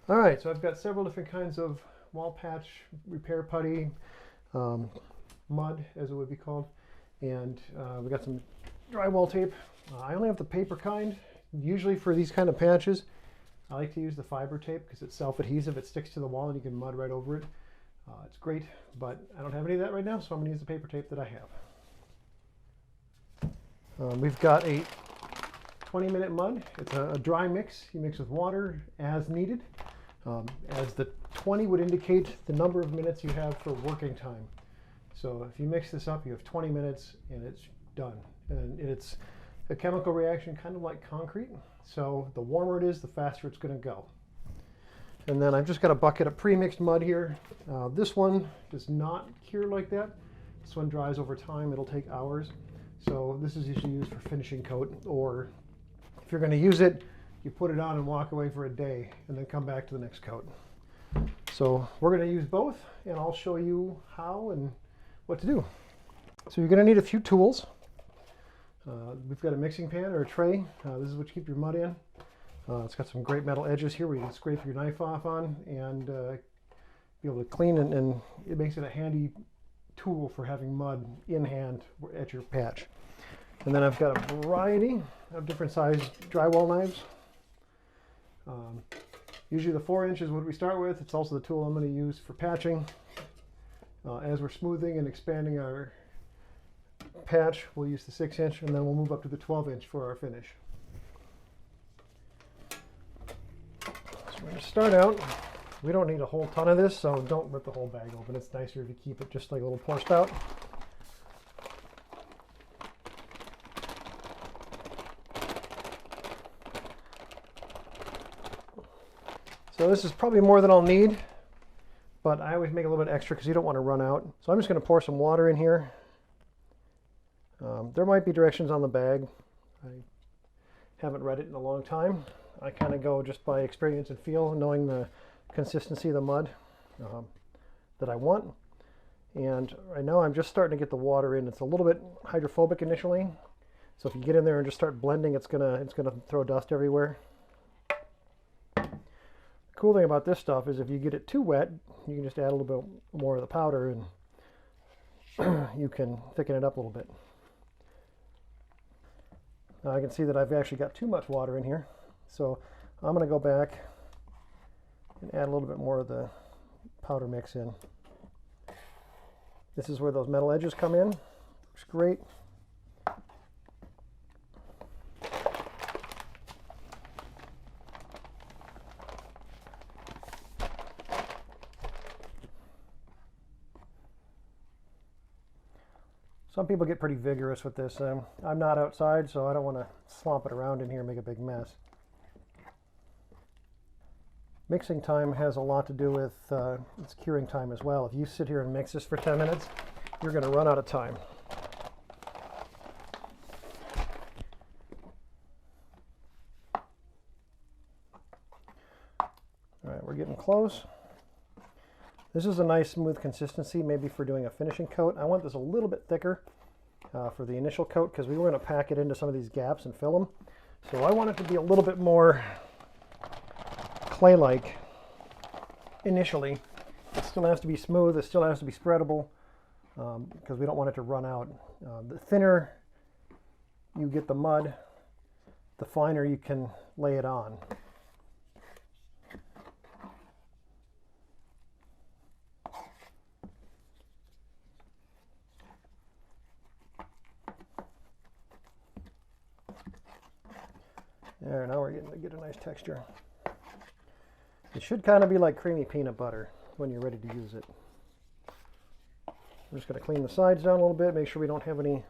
All right, so I've got several different kinds of wall patch repair putty, mud as it would be called, and we got some drywall tape. I only have the paper kind. Usually for these kind of patches, I like to use the fiber tape because it's self-adhesive. It sticks to the wall and you can mud right over it. It's great, but I don't have any of that right now, so I'm going to use the paper tape that I have. We've got a 20-minute mud. It's a dry mix. You mix with water as needed. As the 20 would indicate the number of minutes you have for working time. So if you mix this up, you have 20 minutes and it's done. And it's a chemical reaction kind of like concrete. So the warmer it is, the faster it's going to go. And then I've just got a bucket of pre-mixed mud here. This one does not cure like that. This one dries over time. It'll take hours. So this is usually used for finishing coat, or if you're going to use it, you put it on and walk away for a day and then come back to the next coat. So we're going to use both, and I'll show you how and what to do. So you're going to need a few tools. We've got a mixing pan or a tray. This is what you keep your mud in. It's got some great metal edges here where you can scrape your knife off on and be able to clean, and it makes it a handy tool for having mud in hand at your patch. And then I've got a variety of different sized drywall knives. Usually the 4-inch is what we start with. It's also the tool I'm going to use for patching. As we're smoothing and expanding our patch, we'll use the 6-inch, and then we'll move up to the 12-inch for our finish. So we're going to start out. We don't need a whole ton of this, so don't rip the whole bag open. It's nicer if you keep it just like a little pour spout. So this is probably more than I'll need, but I always make a little bit extra because you don't want to run out. So I'm just going to pour some water in here. There might be directions on the bag. I haven't read it in a long time. I kind of go just by experience and feel, knowing the consistency of the mud that I want. And right now I'm just starting to get the water in. It's a little bit hydrophobic initially, so if you get in there and just start blending, it's gonna throw dust everywhere. The cool thing about this stuff is if you get it too wet, you can just add a little bit more of the powder and you can thicken it up a little bit. Now I can see that I've actually got too much water in here, so I'm going to go back and add a little bit more of the powder mix in. This is where those metal edges come in. Looks great. Some people get pretty vigorous with this. I'm not outside, so I don't want to slump it around in here and make a big mess. Mixing time has a lot to do with its curing time as well. If you sit here and mix this for 10 minutes, you're going to run out of time. All right, we're getting close. This is a nice smooth consistency, maybe for doing a finishing coat. I want this a little bit thicker for the initial coat because we were going to pack it into some of these gaps and fill them. So I want it to be a little bit more clay-like initially. It still has to be smooth, it still has to be spreadable because we don't want it to run out. The thinner you get the mud, the finer you can lay it on. There, now we're getting to get a nice texture. It should kind of be like creamy peanut butter when you're ready to use it. I'm just going to clean the sides down a little bit, make sure we don't have any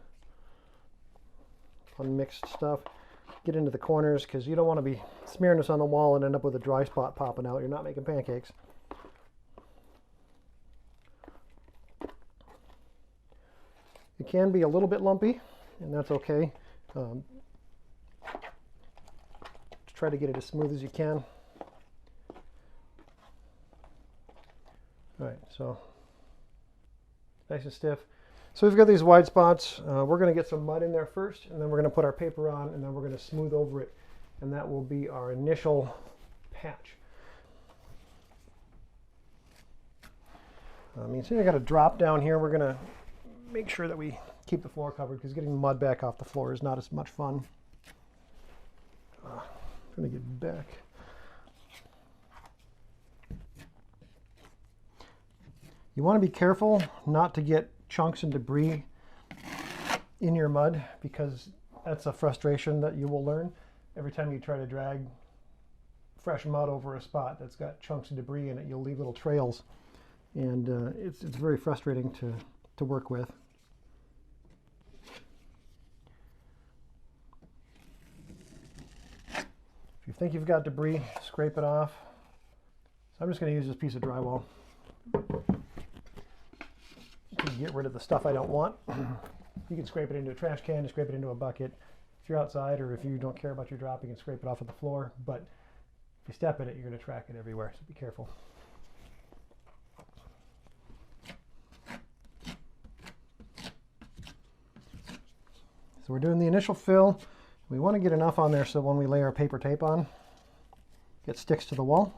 unmixed stuff. Get into the corners because you don't want to be smearing this on the wall and end up with a dry spot popping out. You're not making pancakes. It can be a little bit lumpy, and that's okay. Try to get it as smooth as you can. All right, so nice and stiff. So we've got these wide spots. We're going to get some mud in there first, and then we're going to put our paper on, and then we're going to smooth over it, and that will be our initial patch. So I got a drop down here. We're gonna make sure that we keep the floor covered because getting mud back off the floor is not as much fun. Trying to get back. You want to be careful not to get chunks and debris in your mud, because that's a frustration that you will learn every time you try to drag fresh mud over a spot that's got chunks of debris in it. You'll leave little trails, and it's very frustrating to work with. If you think you've got debris, scrape it off. So I'm just going to use this piece of drywall to get rid of the stuff I don't want. You can scrape it into a trash can, scrape it into a bucket. If you're outside, or if you don't care about your drop, you can scrape it off of the floor. But if you step in it, you're going to track it everywhere, so be careful. So we're doing the initial fill. We want to get enough on there so when we lay our paper tape on, it sticks to the wall.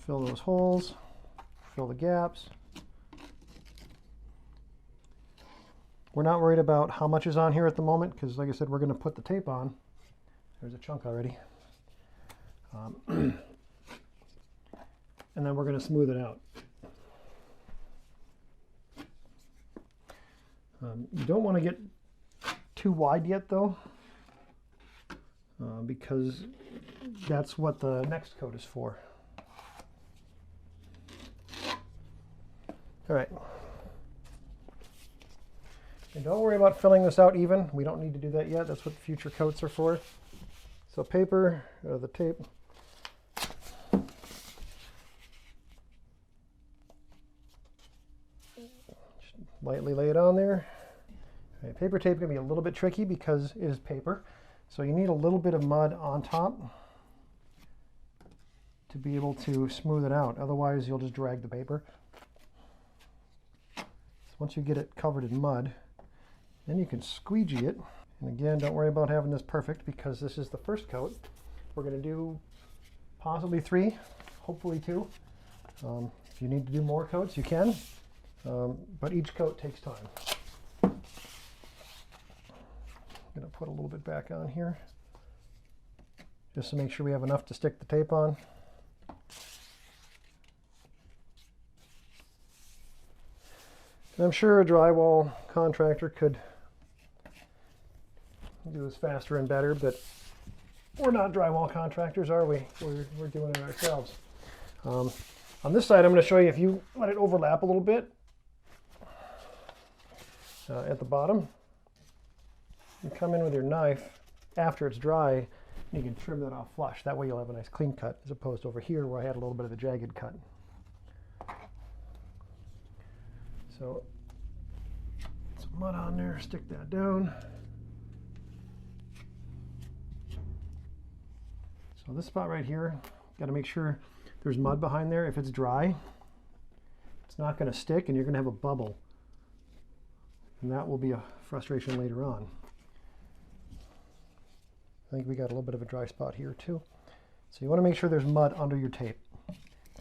Fill those holes, fill the gaps. We're not worried about how much is on here at the moment because, like I said, we're going to put the tape on. There's a chunk already. And then we're going to smooth it out. You don't want to get too wide yet, though, because that's what the next coat is for. All right. And don't worry about filling this out even. We don't need to do that yet. That's what future coats are for. So paper, the tape. Lightly lay it on there. Okay, paper tape is going to be a little bit tricky because it is paper. So you need a little bit of mud on top to be able to smooth it out. Otherwise, you'll just drag the paper. So once you get it covered in mud, then you can squeegee it. And again, don't worry about having this perfect because this is the first coat. We're going to do possibly 3, hopefully 2. If you need to do more coats, you can. But each coat takes time. I'm going to put a little bit back on here just to make sure we have enough to stick the tape on. And I'm sure a drywall contractor could do this faster and better, but we're not drywall contractors, are we? We're doing it ourselves. On this side, I'm going to show you if you let it overlap a little bit. At the bottom, you come in with your knife after it's dry, and you can trim that off flush. That way you'll have a nice clean cut, as opposed to over here where I had a little bit of a jagged cut. So, some mud on there, stick that down. So this spot right here, got to make sure there's mud behind there. If it's dry, it's not going to stick and you're going to have a bubble. And that will be a frustration later on. I think we got a little bit of a dry spot here too. So you want to make sure there's mud under your tape.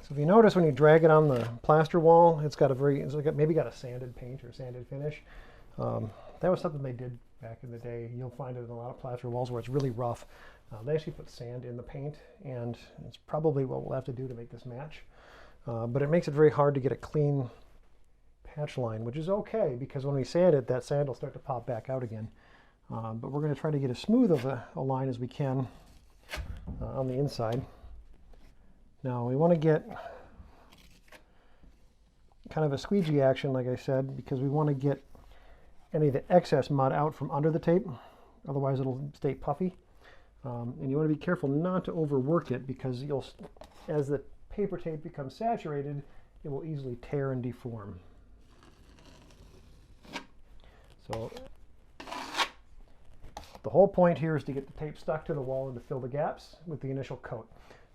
So if you notice when you drag it on the plaster wall, it's maybe got a sanded paint or sanded finish. That was something they did back in the day. You'll find it in a lot of plaster walls where it's really rough. They actually put sand in the paint, and it's probably what we'll have to do to make this match. But it makes it very hard to get a clean patch line, which is okay because when we sand it, that sand will start to pop back out again. But we're going to try to get as smooth of a line as we can on the inside. Now we want to get kind of a squeegee action, like I said, because we want to get any of the excess mud out from under the tape. Otherwise it'll stay puffy. And you want to be careful not to overwork it because as the paper tape becomes saturated, it will easily tear and deform. So the whole point here is to get the tape stuck to the wall and to fill the gaps with the initial coat.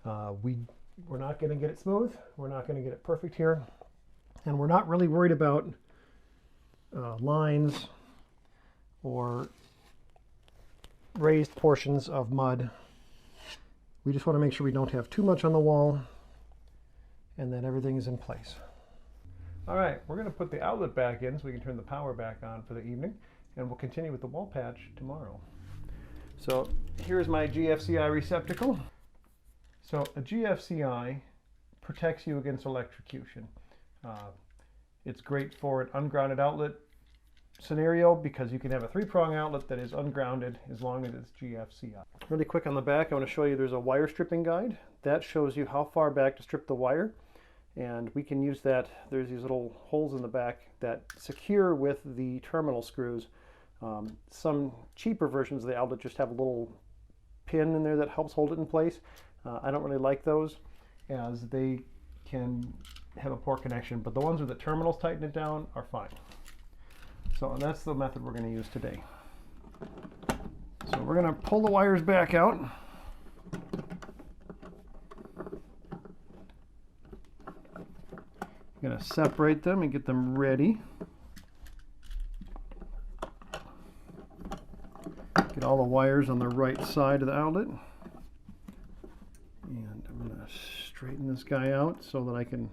We're not going to get it smooth. We're not going to get it perfect here. And we're not really worried about lines or raised portions of mud. We just want to make sure we don't have too much on the wall and that everything is in place. All right, we're going to put the outlet back in so we can turn the power back on for the evening, and we'll continue with the wall patch tomorrow. So here's my GFCI receptacle. So a GFCI protects you against electrocution. It's great for an ungrounded outlet scenario because you can have a 3-prong outlet that is ungrounded as long as it's GFCI. Really quick on the back, I want to show you there's a wire stripping guide. That shows you how far back to strip the wire, and we can use that. There's these little holes in the back that secure with the terminal screws. Some cheaper versions of the outlet just have a little pin in there that helps hold it in place. I don't really like those as they can have a poor connection, but the ones where the terminals tighten it down are fine. So that's the method we're going to use today. So we're going to pull the wires back out. I'm going to separate them and get them ready. Get all the wires on the right side of the outlet. And I'm going to straighten this guy out so that I can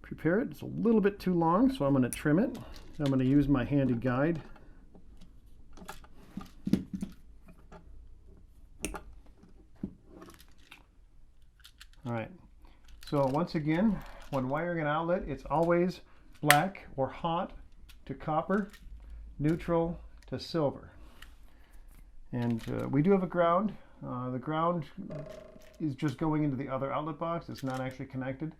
prepare it. It's a little bit too long, so I'm going to trim it. I'm going to use my handy guide. All right, so once again, when wiring an outlet, it's always black or hot to copper, neutral to silver. And we do have a ground. The ground is just going into the other outlet box. It's not actually connected.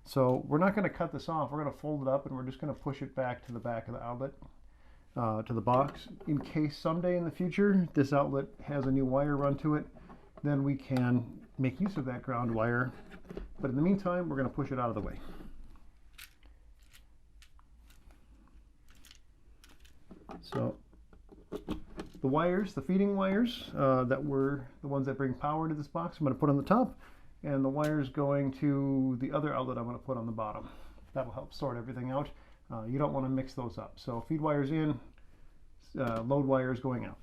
So we're not going to cut this off. We're going to fold it up and we're just going to push it back to the back of the outlet, to the box. In case someday in the future this outlet has a new wire run to it, then we can make use of that ground wire. But in the meantime, we're going to push it out of the way. So the wires, the feeding wires that were the ones that bring power to this box, I'm going to put on the top, and the wires going to the other outlet I'm going to put on the bottom. That will help sort everything out. You don't want to mix those up. So feed wires in, load wires going out.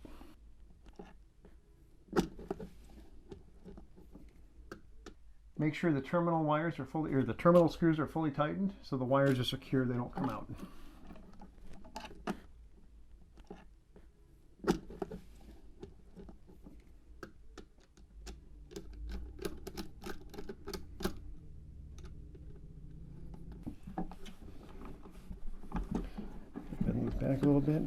Make sure the terminal wires are fully, or the terminal screws are fully tightened so the wires are secure, they don't come out. Bend these back a little bit.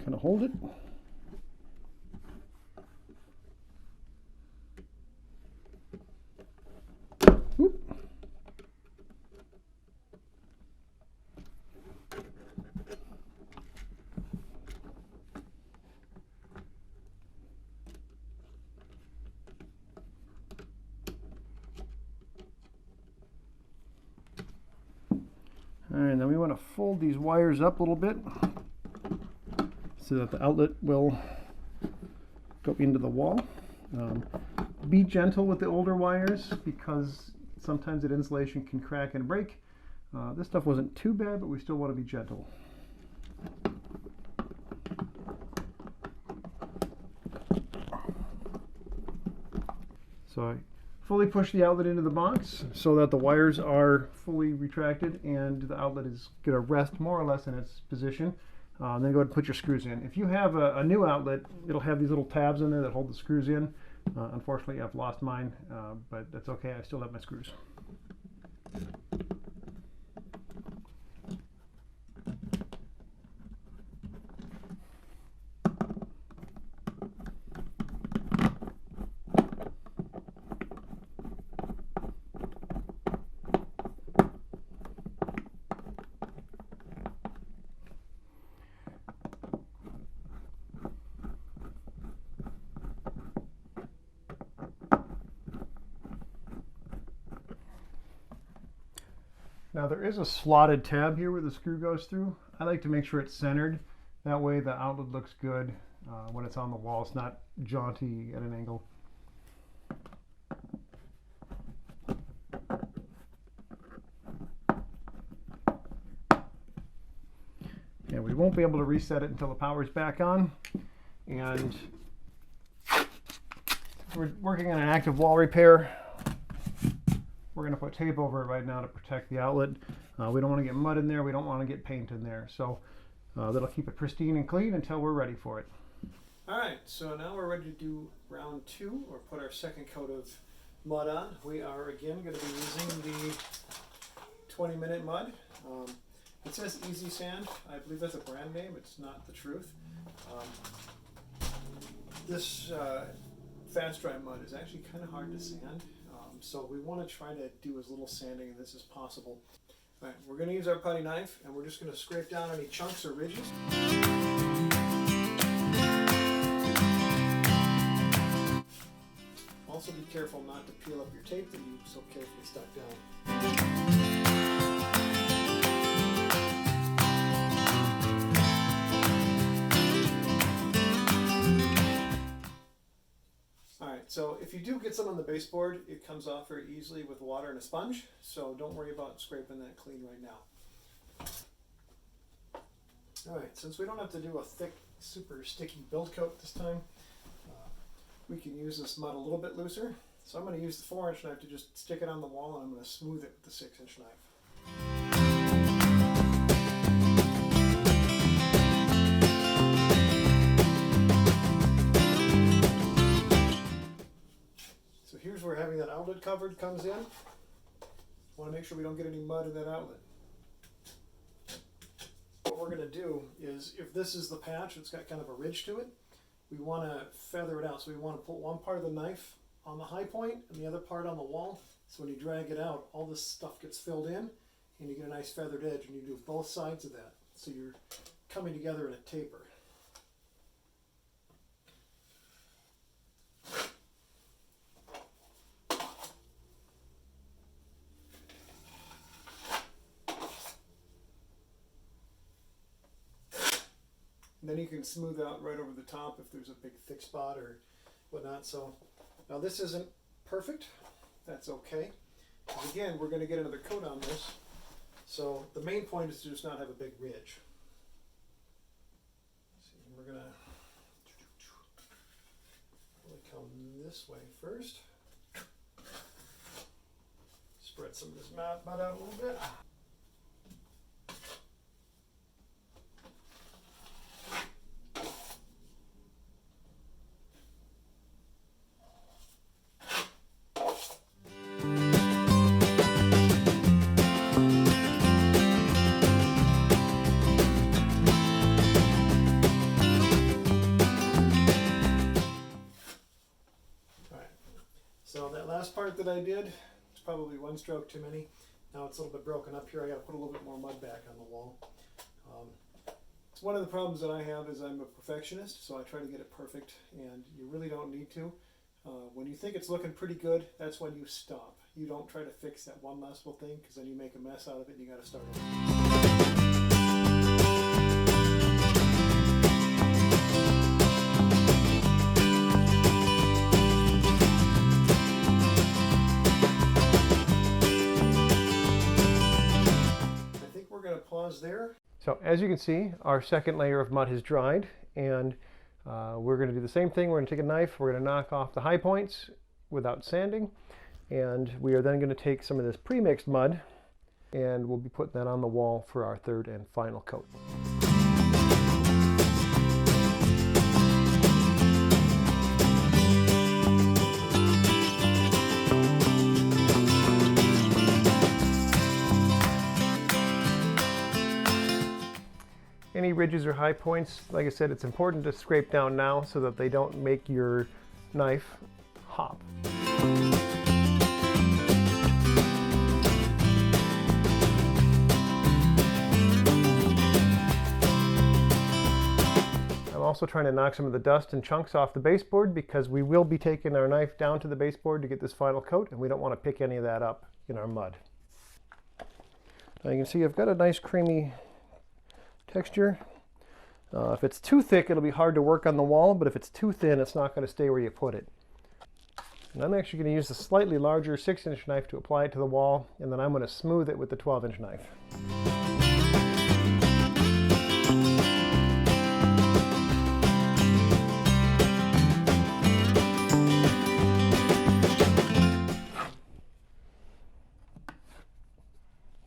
Kind of hold it. All right, now we want to fold these wires up a little bit so that the outlet will go into the wall. Be gentle with the older wires because sometimes that insulation can crack and break. This stuff wasn't too bad, but we still want to be gentle. So I fully push the outlet into the box so that the wires are fully retracted and the outlet is going to rest more or less in its position. Then go ahead and put your screws in. If you have a new outlet, it'll have these little tabs in there that hold the screws in. Unfortunately, I've lost mine, but that's okay. I still have my screws. Now there is a slotted tab here where the screw goes through. I like to make sure it's centered. That way the outlet looks good when it's on the wall. It's not jaunty at an angle. we won't be able to reset it until the power's back on. And we're working on an active wall repair. We're going to put tape over it right now to protect the outlet. We don't want to get mud in there. We don't want to get paint in there. So that'll keep it pristine and clean until we're ready for it. All right, so now we're ready to do round 2, or put our second coat of mud on. We are again going to be using the 20-minute mud. It says Easy Sand. I believe that's a brand name. It's not the truth. This fast dry mud is actually kind of hard to sand, so we want to try to do as little sanding in this as possible. All right, we're going to use our putty knife, and we're just going to scrape down any chunks or ridges. Also be careful not to peel up your tape that you so carefully stuck down. Alright, so if you do get some on the baseboard, it comes off very easily with water and a sponge, so don't worry about scraping that clean right now. Alright, since we don't have to do a thick, super sticky build coat this time, we can use this mud a little bit looser. So I'm going to use the 4-inch knife to just stick it on the wall, and I'm going to smooth it with the 6-inch knife. So here's where having that outlet covered comes in. Want to make sure we don't get any mud in that outlet. What we're going to do is, if this is the patch, it's got kind of a ridge to it, we want to feather it out. So we want to put one part of the knife on the high point and the other part on the wall. So when you drag it out, all this stuff gets filled in and you get a nice feathered edge, and you do both sides of that. So you're coming together in a taper. And then you can smooth out right over the top if there's a big thick spot or whatnot. So now this isn't perfect. That's okay. Because again, we're going to get another coat on this. So the main point is to just not have a big ridge. See, we're going to really come this way first. Spread some of this mud out a little bit. So that last part that I did, it's probably one stroke too many. Now it's a little bit broken up here. I got to put a little bit more mud back on the wall. It's one of the problems that I have is I'm a perfectionist, so I try to get it perfect, and you really don't need to. When you think it's looking pretty good, that's when you stop. You don't try to fix that one last little thing, because then you make a mess out of it and you got to start over. There. So as you can see, our second layer of mud has dried, and we're going to do the same thing. We're going to take a knife, we're going to knock off the high points without sanding, and we are then going to take some of this pre-mixed mud, and we'll be putting that on the wall for our third and final coat. Any ridges or high points, like I said, it's important to scrape down now so that they don't make your knife hop. I'm also trying to knock some of the dust and chunks off the baseboard, because we will be taking our knife down to the baseboard to get this final coat, and we don't want to pick any of that up in our mud. Now you can see I've got a nice creamy texture. If it's too thick, it'll be hard to work on the wall, but if it's too thin, it's not going to stay where you put it. And I'm actually going to use the slightly larger 6-inch knife to apply it to the wall, and then I'm going to smooth it with the 12-inch knife.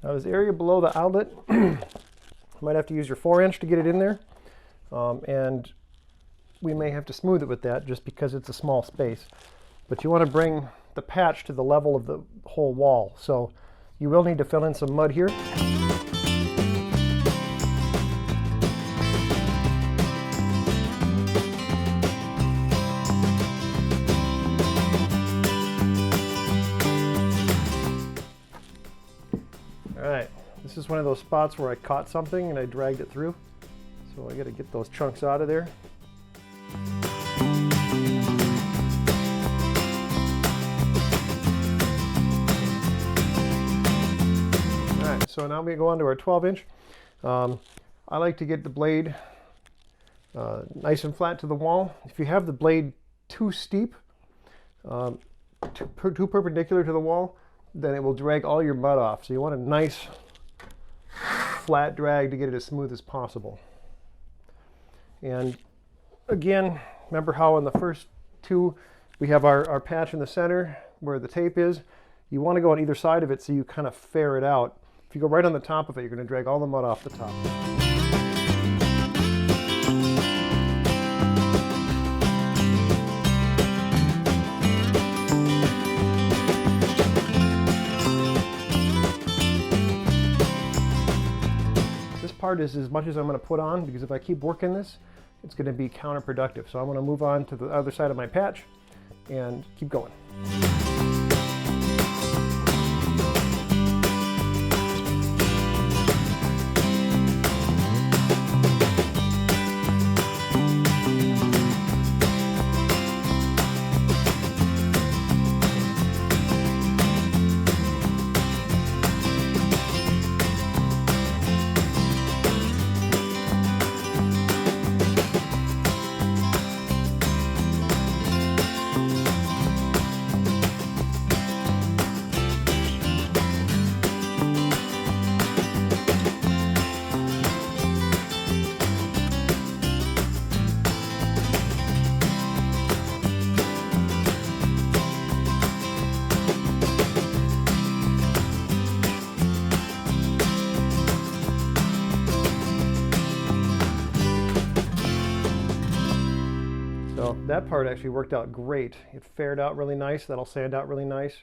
Now this area below the outlet, you might have to use your 4-inch to get it in there. And we may have to smooth it with that just because it's a small space. But you want to bring the patch to the level of the whole wall. So you will need to fill in some mud here. Alright, this is one of those spots where I caught something and I dragged it through. So I got to get those chunks out of there. Alright, so now we go on to our 12-inch. I like to get the blade nice and flat to the wall. If you have the blade too steep, too perpendicular to the wall, then it will drag all your mud off. So you want a nice flat drag to get it as smooth as possible. And again, remember how in the first two we have our patch in the center where the tape is. You want to go on either side of it so you kind of ferret out. If you go right on the top of it, you're going to drag all the mud off the top. This part is as much as I'm going to put on, because if I keep working this, it's going to be counterproductive. So I'm going to move on to the other side of my patch and keep going. So that part actually worked out great. It fared out really nice. That'll sand out really nice.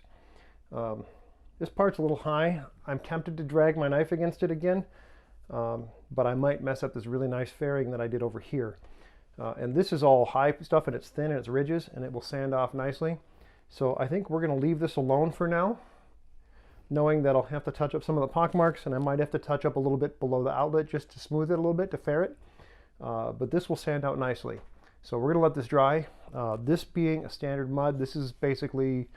This part's a little high. I'm tempted to drag my knife against it again, but I might mess up this really nice fairing that I did over here. And this is all high stuff, and it's thin and it's ridges, and it will sand off nicely. So I think we're going to leave this alone for now, knowing that I'll have to touch up some of the pockmarks, and I might have to touch up a little bit below the outlet just to smooth it a little bit, to fair it. But this will sand out nicely. So we're going to let this dry. This being a standard mud, this is basically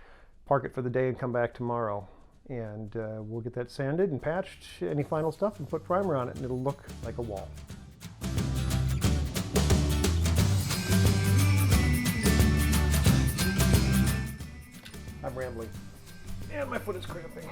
park it for the day and come back tomorrow. And we'll get that sanded and patched, any final stuff, and put primer on it, and it'll look like a wall. I'm rambling. And my foot is cramping.